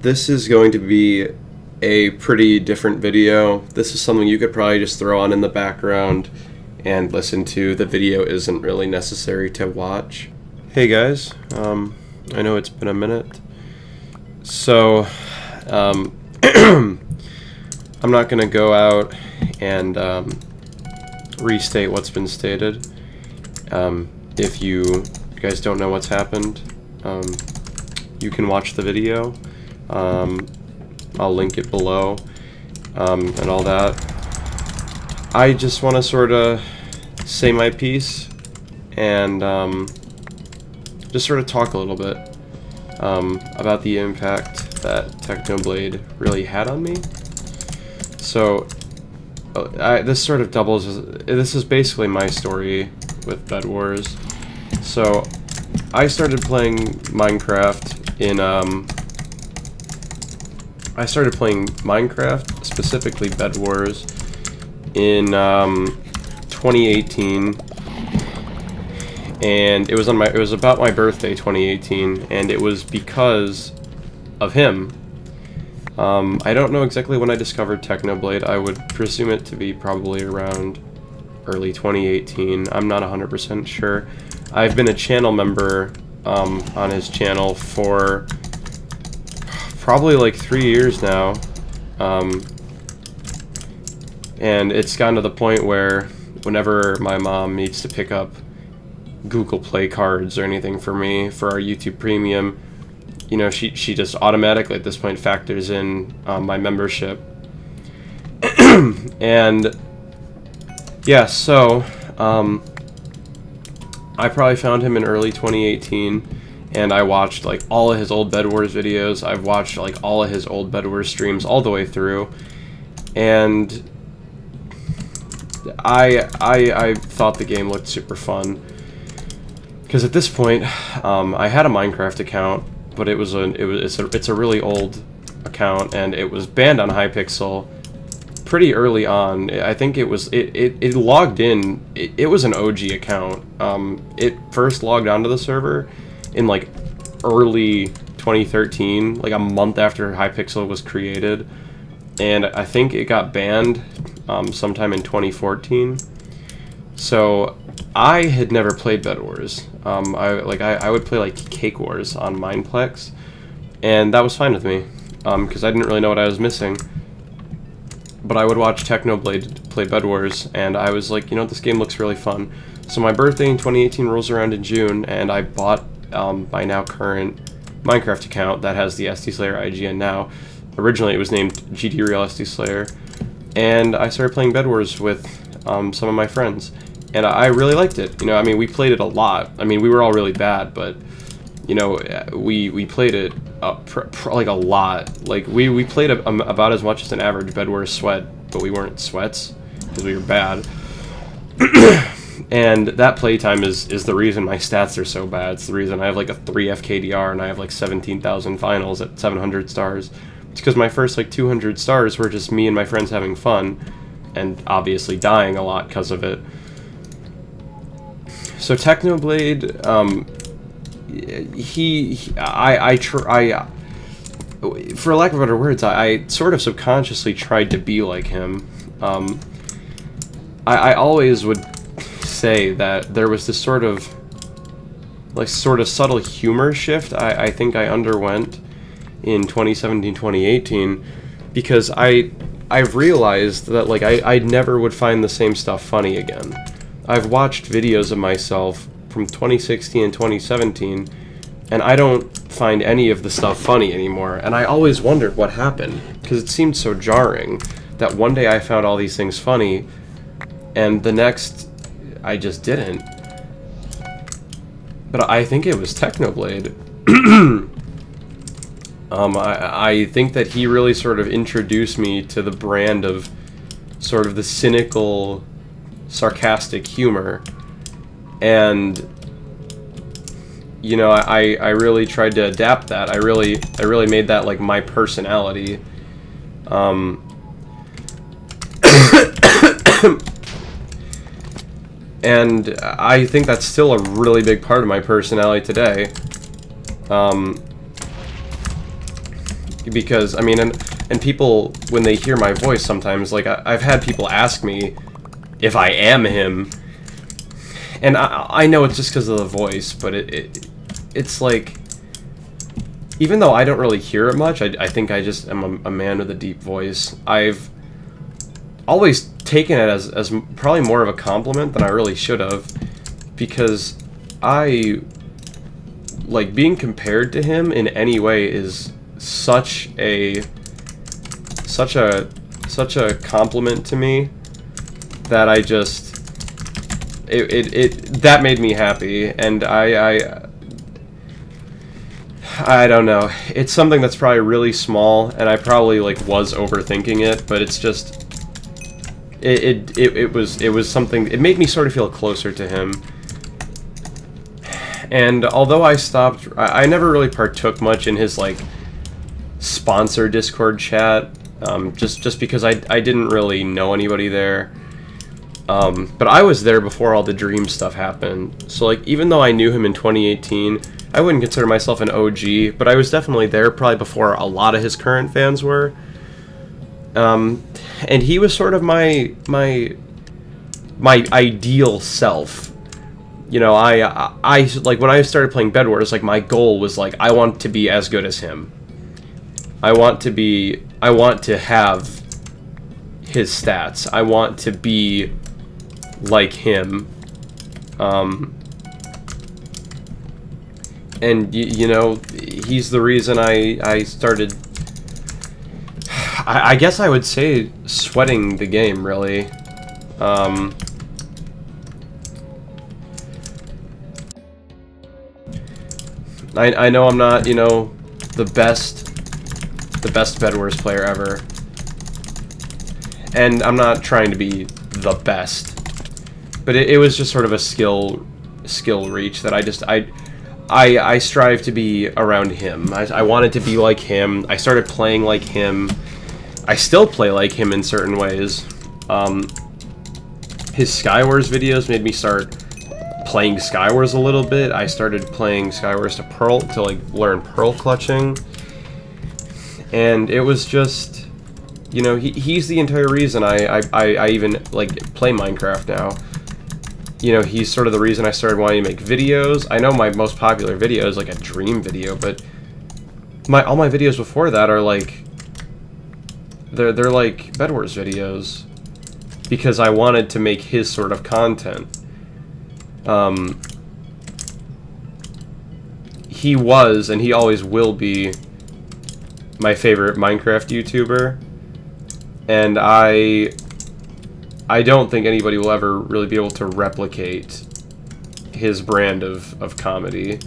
This is going to be a pretty different video. This is something you could probably just throw on in the background and listen to. The video isn't really necessary to watch. Hey guys, I know it's been a minute. So, I'm not going to go out and restate what's been stated. If you guys don't know what's happened, you can watch the video. I'll link it below, and all that. I just want to sort of say my piece and just sort of talk a little bit about the impact that Technoblade really had on me. So this sort of doubles as, this is basically my story with Bed Wars. So I started playing Minecraft in specifically Bed Wars, in 2018, and it was about my birthday, 2018, and it was because of him. I don't know exactly when I discovered Technoblade. I would presume it to be probably around early 2018. I'm not 100% sure. I've been a channel member on his channel for probably like 3 years now, and it's gotten to the point where whenever my mom needs to pick up Google Play cards or anything for me for our YouTube Premium, you know, she just automatically at this point factors in my membership. And yeah, so I probably found him in early 2018, and I watched like all of his old Bed Wars videos. I've watched like all of his old Bed Wars streams all the way through, and I thought the game looked super fun, because at this point I had a Minecraft account, but it's a really old account, and it was banned on Hypixel pretty early on. I think it logged in. It was an OG account. It first logged onto the server in like early 2013, like a month after Hypixel was created, and I think it got banned sometime in 2014. So I had never played Bed Wars. I would play like Cake Wars on Mineplex, and that was fine with me, because I didn't really know what I was missing. But I would watch Technoblade play Bed Wars, and I was like, you know, this game looks really fun. So my birthday in 2018 rolls around in June, and I bought my now current Minecraft account that has the SD Slayer IGN now. Originally it was named GD Real SD Slayer, and I started playing Bed Wars with some of my friends, and I really liked it. You know, I mean, we played it a lot. I mean, we were all really bad, but you know, we played it like a lot. Like we played about as much as an average Bed Wars sweat, but we weren't sweats because we were bad. And that playtime is the reason my stats are so bad. It's the reason I have like a 3 FKDR and I have like 17,000 finals at 700 stars. It's because my first like 200 stars were just me and my friends having fun, and obviously dying a lot because of it. So Technoblade, for lack of better words, I sort of subconsciously tried to be like him. I always would say that there was this sort of subtle humor shift I think I underwent in 2017, 2018, because I've realized that like I never would find the same stuff funny again. I've watched videos of myself from 2016 and 2017, and I don't find any of the stuff funny anymore, and I always wondered what happened, because it seemed so jarring that one day I found all these things funny, and the next I just didn't. But I think it was Technoblade. I think that he really sort of introduced me to the brand of sort of the cynical, sarcastic humor, and you know, I really tried to adapt that. I really made that like my personality. And I think that's still a really big part of my personality today. because I mean, and people, when they hear my voice sometimes, like I've had people ask me if I am him, and I know it's just because of the voice, but it's like, even though I don't really hear it much, I think I just am a man with a deep voice. I've always taken it as probably more of a compliment than I really should have, because I, like, being compared to him in any way is such a compliment to me that I just, that made me happy, and I don't know. It's something that's probably really small, and I probably, like, was overthinking it, but it's just, it was something, it made me sort of feel closer to him. And although I never really partook much in his, like, sponsor Discord chat, just because I didn't really know anybody there. But I was there before all the Dream stuff happened, so, like, even though I knew him in 2018, I wouldn't consider myself an OG, but I was definitely there probably before a lot of his current fans were. And he was sort of my ideal self. You know, I like, when I started playing Bed Wars, like, my goal was, like, I want to be as good as him. I want to have his stats. I want to be like him. And, you know, he's the reason I started, I guess I would say, sweating the game, really. I know I'm not, you know, the best Bed Wars player ever, and I'm not trying to be the best, but it was just sort of a skill reach that I strive to be around him. I wanted to be like him. I started playing like him. I still play like him in certain ways. His Skywars videos made me start playing Skywars a little bit. I started playing Skywars to like learn pearl clutching, and it was just, you know, he's the entire reason I even, like, play Minecraft now. You know, he's sort of the reason I started wanting to make videos. I know my most popular video is, like, a Dream video, but all my videos before that are, like, they're like Bed Wars videos, because I wanted to make his sort of content. He was, and he always will be, my favorite Minecraft YouTuber, and I don't think anybody will ever really be able to replicate his brand of comedy.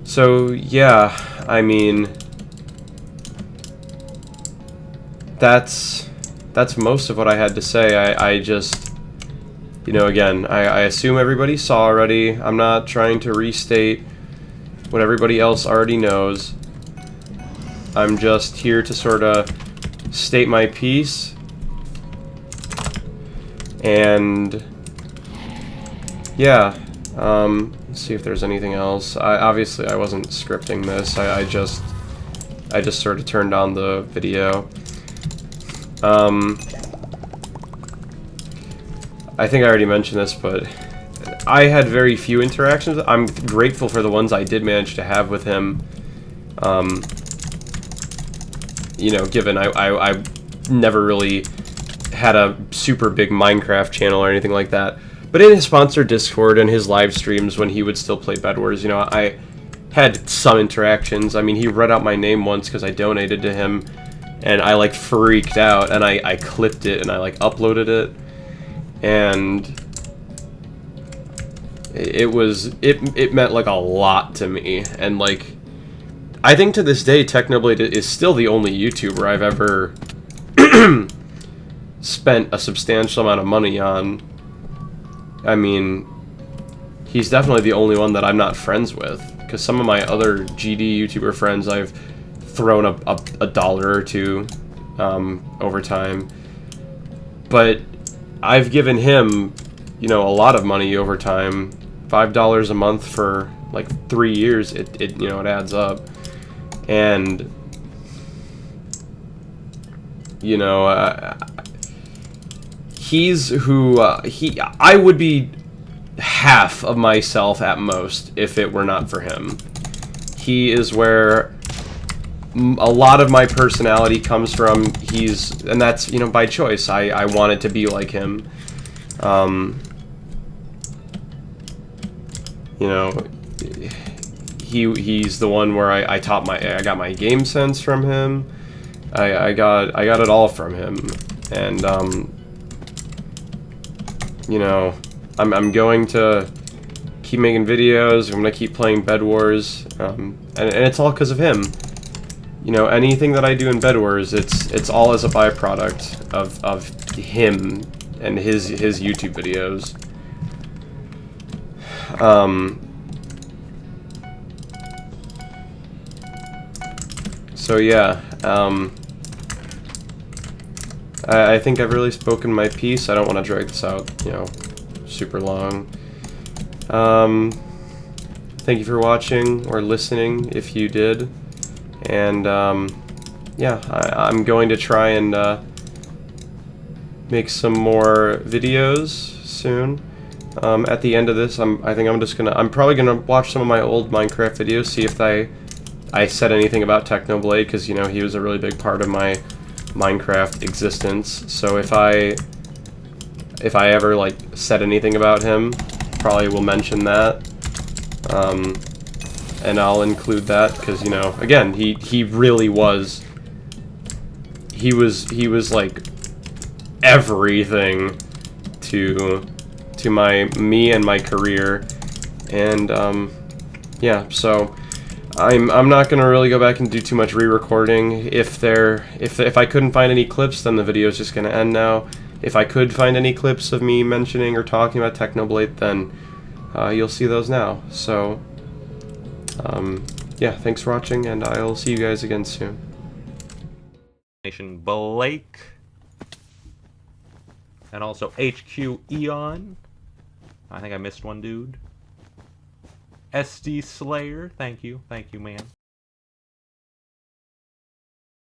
So, yeah, I mean, that's most of what I had to say. I just, you know, again, I assume everybody saw already. I'm not trying to restate what everybody else already knows. I'm just here to sort of state my piece, and yeah, let's see if there's anything else. Obviously I wasn't scripting this. I just sort of turned on the video. I think I already mentioned this, but I had very few interactions. I'm grateful for the ones I did manage to have with him. You know, given I never really had a super big Minecraft channel or anything like that. But in his sponsored Discord and his live streams when he would still play Bed Wars, you know, I had some interactions. I mean, he read out my name once because I donated to him, and I, like, freaked out, and I clipped it, and I, like, uploaded it, and it meant, like, a lot to me. And, like, I think to this day Technoblade is still the only YouTuber I've ever spent a substantial amount of money on. I mean, he's definitely the only one that I'm not friends with, because some of my other GD YouTuber friends I've thrown a dollar or two over time, but I've given him, you know, a lot of money over time, $5 a month for like 3 years, it you know, it adds up. And you know, he's who I would be half of myself at most if it were not for him. He is where a lot of my personality comes from. And that's, you know, by choice. I wanted to be like him. You know, he's the one where I got my game sense from him. I got it all from him. And you know, I'm going to keep making videos. I'm gonna keep playing Bed Wars, and it's all because of him. You know, anything that I do in Bed Wars, it's all as a byproduct of him and his YouTube videos. So yeah, I think I've really spoken my piece. I don't want to drag this out, you know, super long. Thank you for watching or listening if you did. And yeah, I'm going to try and make some more videos soon. At the end of this, I'm probably gonna watch some of my old Minecraft videos, see if I said anything about Technoblade, because, you know, he was a really big part of my Minecraft existence. So if I ever like said anything about him, probably will mention that, and I'll include that, because, you know, again, he really was, he was like everything to me and my career. And yeah, so I'm not gonna really go back and do too much re-recording. If I couldn't find any clips, then the video is just gonna end now. If I could find any clips of me mentioning or talking about Technoblade, then you'll see those now. So yeah, thanks for watching, and I'll see you guys again soon. Blake, and also HQ Eon. I think I missed one dude. SD Slayer, thank you, man.